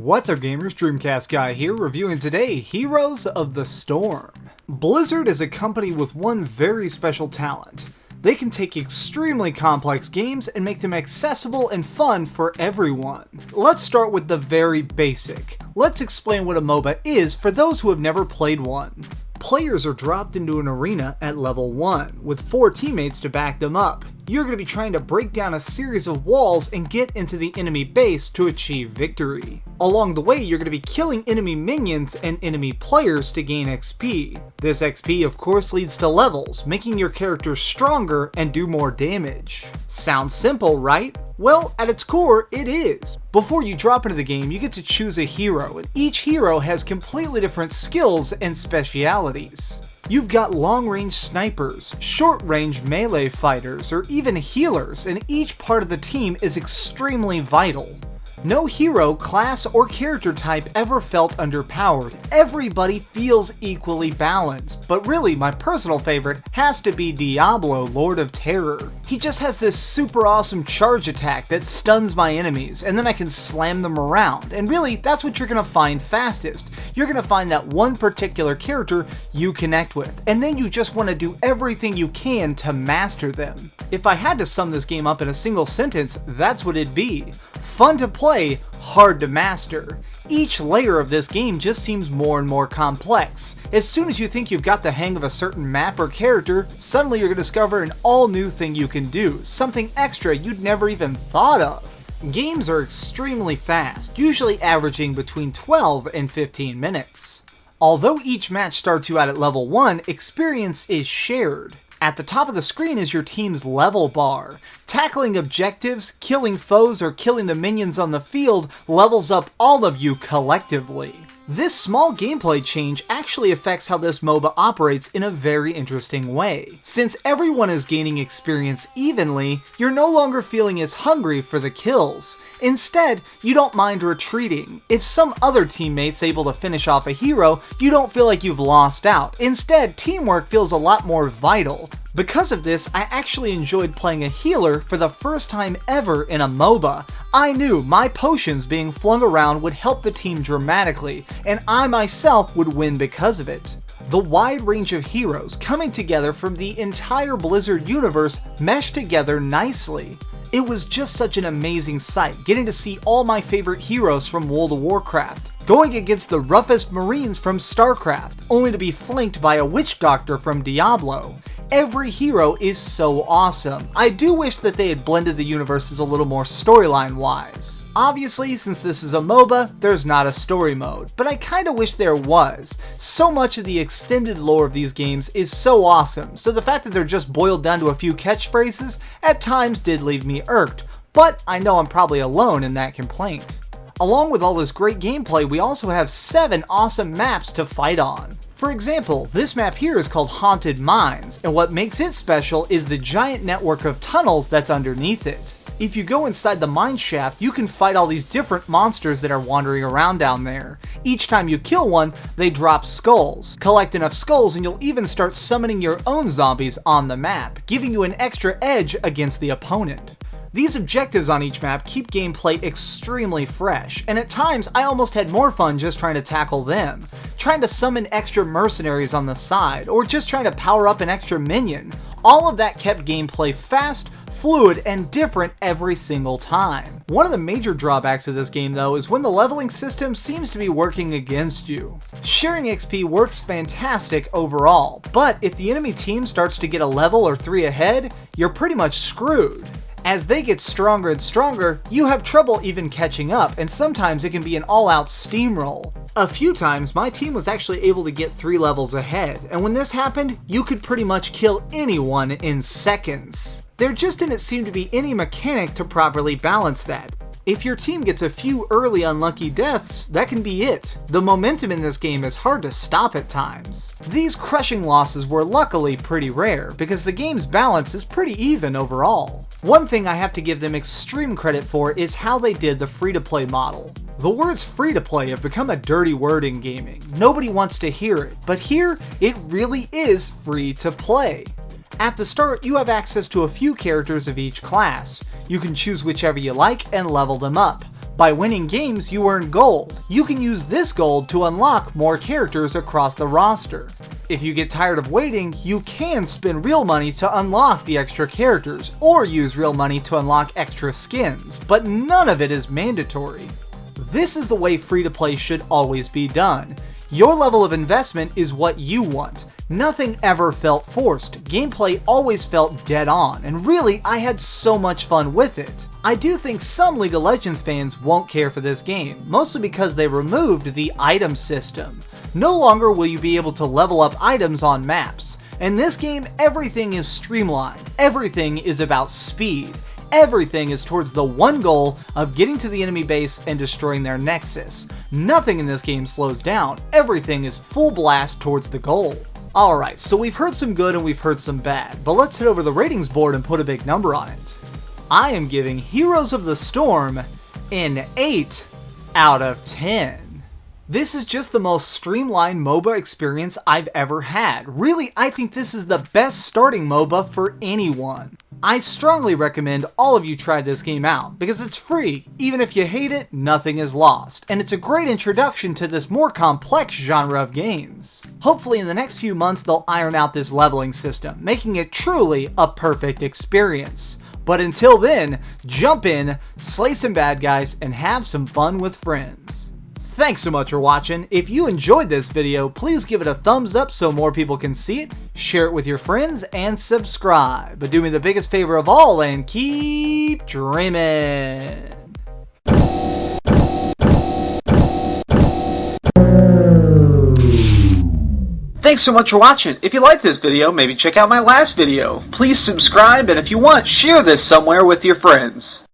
What's up gamers, DreamcastGuy here, reviewing today Heroes of the Storm. Blizzard is a company with one very special talent. They can take extremely complex games and make them accessible and fun for everyone. Let's start with the very basic. Let's explain what a MOBA is for those who have never played one. Players are dropped into an arena at level 1, with 4 teammates to back them up. You're going to be trying to break down a series of walls and get into the enemy base to achieve victory. Along the way, you're going to be killing enemy minions and enemy players to gain XP. This XP of course leads to levels, making your character stronger and do more damage. Sounds simple, right? Well, at its core, it is. Before you drop into the game, you get to choose a hero, and each hero has completely different skills and specialities. You've got long-range snipers, short-range melee fighters, or even healers, and each part of the team is extremely vital. No hero, class, or character type ever felt underpowered. Everybody feels equally balanced, but really my personal favorite has to be Diablo, Lord of Terror. He just has this super awesome charge attack that stuns my enemies, and then I can slam them around, and really that's what you're gonna find fastest. You're gonna find that one particular character you connect with, and then you just want to do everything you can to master them. If I had to sum this game up in a single sentence, that's what it'd be. Fun to play, hard to master. Each layer of this game just seems more and more complex. As soon as you think you've got the hang of a certain map or character, suddenly you're going to discover an all new thing you can do, something extra you'd never even thought of. Games are extremely fast, usually averaging between 12 and 15 minutes. Although each match starts you out at level 1, experience is shared. At the top of the screen is your team's level bar. Tackling objectives, killing foes, or killing the minions on the field levels up all of you collectively. This small gameplay change actually affects how this MOBA operates in a very interesting way. Since everyone is gaining experience evenly, you're no longer feeling as hungry for the kills. Instead, you don't mind retreating. If some other teammate's able to finish off a hero, you don't feel like you've lost out. Instead, teamwork feels a lot more vital. Because of this, I actually enjoyed playing a healer for the first time ever in a MOBA. I knew my potions being flung around would help the team dramatically, and I myself would win because of it. The wide range of heroes coming together from the entire Blizzard universe meshed together nicely. It was just such an amazing sight, getting to see all my favorite heroes from World of Warcraft, going against the roughest marines from StarCraft, only to be flanked by a witch doctor from Diablo. Every hero is so awesome. I do wish that they had blended the universes a little more storyline-wise. Obviously, since this is a MOBA, there's not a story mode, but I kinda wish there was. So much of the extended lore of these games is so awesome, so the fact that they're just boiled down to a few catchphrases at times did leave me irked, but I know I'm probably alone in that complaint. Along with all this great gameplay, we also have 7 awesome maps to fight on. For example, this map here is called Haunted Mines, and what makes it special is the giant network of tunnels that's underneath it. If you go inside the mine shaft, you can fight all these different monsters that are wandering around down there. Each time you kill one, they drop skulls. Collect enough skulls and you'll even start summoning your own zombies on the map, giving you an extra edge against the opponent. These objectives on each map keep gameplay extremely fresh, and at times I almost had more fun just trying to tackle them, trying to summon extra mercenaries on the side, or just trying to power up an extra minion. All of that kept gameplay fast, fluid, and different every single time. One of the major drawbacks of this game though is when the leveling system seems to be working against you. Sharing XP works fantastic overall, but if the enemy team starts to get a level or 3 ahead, you're pretty much screwed. As they get stronger and stronger, you have trouble even catching up, and sometimes it can be an all-out steamroll. A few times, my team was actually able to get 3 levels ahead, and when this happened, you could pretty much kill anyone in seconds. There just didn't seem to be any mechanic to properly balance that. If your team gets a few early unlucky deaths, that can be it. The momentum in this game is hard to stop at times. These crushing losses were luckily pretty rare, because the game's balance is pretty even overall. One thing I have to give them extreme credit for is how they did the free-to-play model. The words free-to-play have become a dirty word in gaming. Nobody wants to hear it, but here, it really is free to play. At the start, you have access to a few characters of each class. You can choose whichever you like and level them up. By winning games, you earn gold. You can use this gold to unlock more characters across the roster. If you get tired of waiting, you can spend real money to unlock the extra characters, or use real money to unlock extra skins, but none of it is mandatory. This is the way free-to-play should always be done. Your level of investment is what you want. Nothing ever felt forced, gameplay always felt dead on, and really, I had so much fun with it. I do think some League of Legends fans won't care for this game, mostly because they removed the item system. No longer will you be able to level up items on maps. In this game, everything is streamlined, everything is about speed. Everything is towards the one goal of getting to the enemy base and destroying their nexus. Nothing in this game slows down, everything is full blast towards the goal. Alright, so we've heard some good and we've heard some bad, but let's head over to the ratings board and put a big number on it. I am giving Heroes of the Storm an 8 out of 10. This is just the most streamlined MOBA experience I've ever had. Really, I think this is the best starting MOBA for anyone. I strongly recommend all of you try this game out, because it's free. Even if you hate it, nothing is lost, and it's a great introduction to this more complex genre of games. Hopefully in the next few months they'll iron out this leveling system, making it truly a perfect experience. But until then, jump in, slay some bad guys, and have some fun with friends. Thanks so much for watching. If you enjoyed this video, please give it a thumbs up so more people can see it, share it with your friends, and subscribe. But do me the biggest favor of all and keep dreaming. Thanks so much for watching. If you liked this video, maybe check out my last video. Please subscribe, and if you want, share this somewhere with your friends.